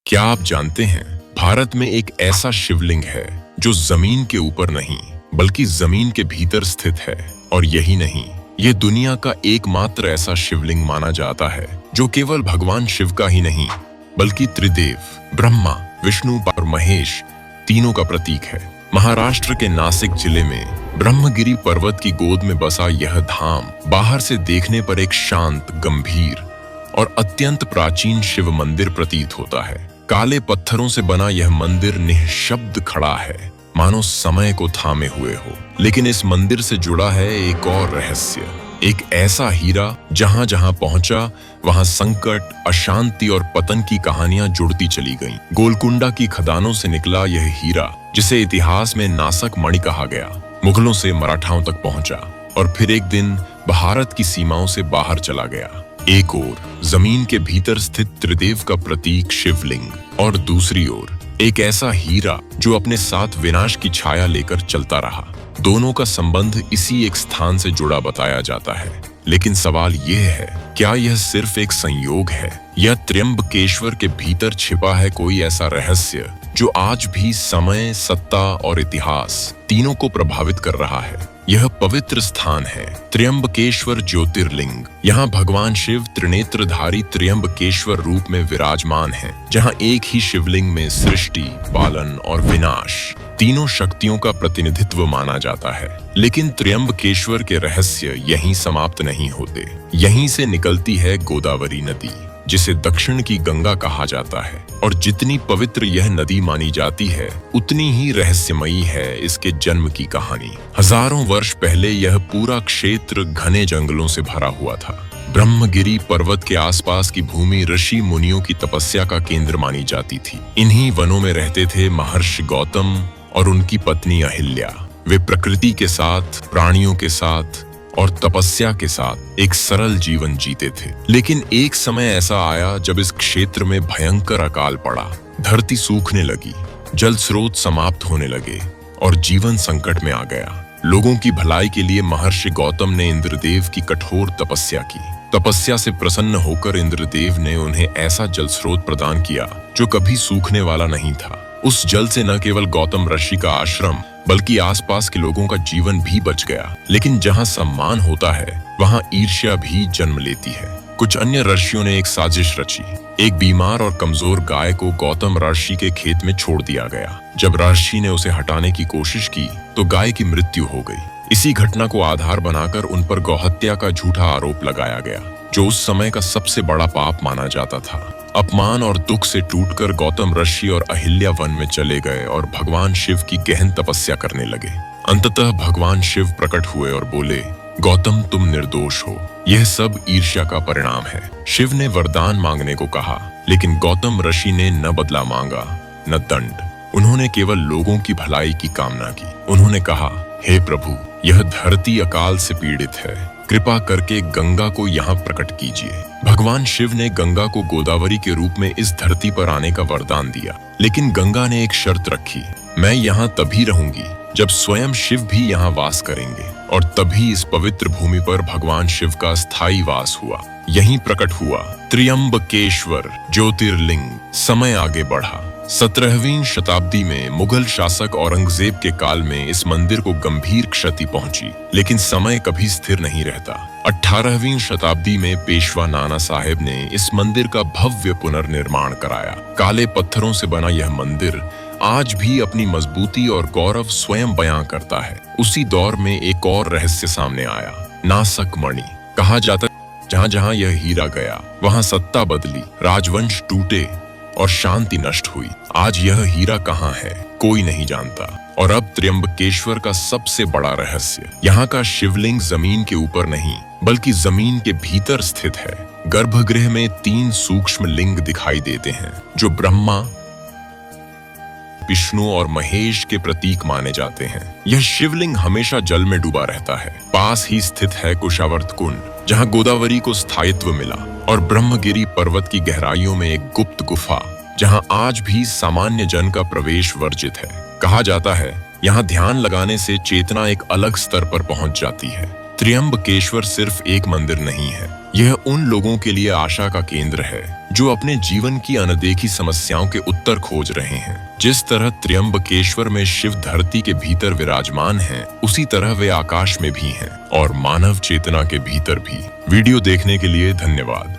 क्या आप जानते हैं, भारत में एक ऐसा शिवलिंग है जो जमीन के ऊपर नहीं बल्कि जमीन के भीतर स्थित है। और यही नहीं, ये दुनिया का एकमात्र ऐसा शिवलिंग माना जाता है जो केवल भगवान शिव का ही नहीं बल्कि त्रिदेव ब्रह्मा, विष्णु और महेश तीनों का प्रतीक है। महाराष्ट्र के नासिक जिले में ब्रह्मगिरी पर्वत की गोद में बसा यह धाम बाहर से देखने पर एक शांत, गंभीर और अत्यंत प्राचीन शिव मंदिर प्रतीत होता है। काले पत्थरों से बना यह मंदिर निःशब्द खड़ा है, मानो समय को थामे हुए हो। लेकिन इस मंदिर से जुड़ा है एक और रहस्य, एक ऐसा हीरा जहां जहां पहुंचा वहां संकट, अशांति और पतन की कहानियां जुड़ती चली गईं। गोलकुंडा की खदानों से निकला यह हीरा, जिसे इतिहास में नासक मणि कहा गया, मुगलों से मराठाओं तक पहुंचा और फिर एक दिन भारत की सीमाओं से बाहर चला गया। एक ओर जमीन के भीतर स्थित त्रिदेव का प्रतीक शिवलिंग और दूसरी ओर एक ऐसा हीरा जो अपने साथ विनाश की छाया लेकर चलता रहा। दोनों का संबंध इसी एक स्थान से जुड़ा बताया जाता है। लेकिन सवाल यह है, क्या यह सिर्फ एक संयोग है या त्र्यंबकेश्वर के भीतर छिपा है कोई ऐसा रहस्य जो आज भी समय, सत्ता और इतिहास तीनों को प्रभावित कर रहा है? यह पवित्र स्थान है त्र्यंबकेश्वर ज्योतिर्लिंग। यहाँ भगवान शिव त्रिनेत्रधारी त्र्यंबकेश्वर रूप में विराजमान है, जहाँ एक ही शिवलिंग में सृष्टि, पालन और विनाश तीनों शक्तियों का प्रतिनिधित्व माना जाता है। लेकिन त्र्यंबकेश्वर के रहस्य यहीं समाप्त नहीं होते। यहीं से निकलती है गोदावरी नदी, जिसे दक्षिण की गंगा कहा जाता है। और जितनी पवित्र यह नदी मानी जाती है, उतनी ही रहस्यमयी है इसके जन्म की कहानी। हजारों वर्ष पहले यह पूरा क्षेत्र घने जंगलों से भरा हुआ था। ब्रह्मगिरी पर्वत के आसपास की भूमि ऋषि मुनियों की तपस्या का केंद्र मानी जाती थी। इन्हीं वनों में रहते थे महर्षि गौतम और उनकी पत्नी अहिल्या। वे प्रकृति के साथ, प्राणियों के साथ और तपस्या के साथ एक सरल जीवन जीते थे। लेकिन एक समय ऐसा आया जब इस क्षेत्र में भयंकर अकाल पड़ा। धरती सूखने लगी, जल स्रोत समाप्त होने लगे और जीवन संकट में आ गया। लोगों की भलाई के लिए महर्षि गौतम ने इंद्रदेव की कठोर तपस्या की। तपस्या से प्रसन्न होकर इंद्रदेव ने उन्हें ऐसा जल स्रोत प्रदान किया जो कभी सूखने वाला नहीं था। उस जल से न केवल गौतम ऋषि का आश्रम बल्कि आसपास के लोगों का जीवन भी बच गया। लेकिन जहां सम्मान होता है वहां ईर्ष्या भी जन्म लेती है। कुछ अन्य ऋषियों ने एक साजिश रची। एक बीमार और कमजोर गाय को गौतम ऋषि के खेत में छोड़ दिया गया। जब ऋषि ने उसे हटाने की कोशिश की तो गाय की मृत्यु हो गई। इसी घटना को आधार बनाकर उन पर गौहत्या का झूठा आरोप लगाया गया, जो उस समय का सबसे बड़ा पाप माना जाता था। अपमान और दुख से टूटकर गौतम ऋषि और अहिल्या वन में चले गए और भगवान शिव की गहन तपस्या करने लगे। अंततः भगवान शिव प्रकट हुए और बोले, गौतम तुम निर्दोष हो, यह सब ईर्ष्या का परिणाम है। शिव ने वरदान मांगने को कहा, लेकिन गौतम ऋषि ने न बदला मांगा न दंड। उन्होंने केवल लोगों की भलाई की कामना की। उन्होंने कहा, हे प्रभु, यह धरती अकाल से पीड़ित है, कृपा करके गंगा को यहाँ प्रकट कीजिए। भगवान शिव ने गंगा को गोदावरी के रूप में इस धरती पर आने का वरदान दिया। लेकिन गंगा ने एक शर्त रखी, मैं यहाँ तभी रहूंगी जब स्वयं शिव भी यहाँ वास करेंगे। और तभी इस पवित्र भूमि पर भगवान शिव का स्थायी वास हुआ। यहीं प्रकट हुआ त्र्यंबकेश्वर ज्योतिर्लिंग। समय आगे बढ़ा। 17वीं शताब्दी में मुगल शासक औरंगजेब के काल में इस मंदिर को गंभीर क्षति पहुंची। लेकिन समय कभी स्थिर नहीं रहता। 18वीं शताब्दी में पेशवा नाना साहेब ने इस मंदिर का भव्य पुनर्निर्माण कराया। काले पत्थरों से बना यह मंदिर आज भी अपनी मजबूती और गौरव स्वयं बयां करता है। उसी दौर में एक और रहस्य सामने आया, नासक मणि। कहा जाता जहां जहां यह हीरा गया वहां सत्ता बदली, राजवंश टूटे और शांति नष्ट हुई। आज यह हीरा कहाँ है कोई नहीं जानता। और अब त्र्यंबकेश्वर का सबसे बड़ा रहस्य, यहाँ का शिवलिंग जमीन के ऊपर नहीं बल्कि जमीन के भीतर स्थित है। गर्भगृह में 3 सूक्ष्म लिंग दिखाई देते हैं जो ब्रह्मा, विष्णु और महेश के प्रतीक माने जाते हैं। यह शिवलिंग हमेशा जल में डूबा रहता है। पास ही स्थित है कुशावर्त कुंड, जहां गोदावरी को स्थायित्व मिला, और ब्रह्मगिरी पर्वत की गहराइयों में एक गुप्त गुफा, जहां आज भी सामान्य जन का प्रवेश वर्जित है। कहा जाता है यहाँ ध्यान लगाने से चेतना एक अलग स्तर पर पहुंच जाती है। त्र्यंबकेश्वर सिर्फ एक मंदिर नहीं है, यह उन लोगों के लिए आशा का केंद्र है जो अपने जीवन की अनदेखी समस्याओं के उत्तर खोज रहे हैं। जिस तरह त्र्यंबकेश्वर में शिव धरती के भीतर विराजमान हैं, उसी तरह वे आकाश में भी हैं और मानव चेतना के भीतर भी। वीडियो देखने के लिए धन्यवाद।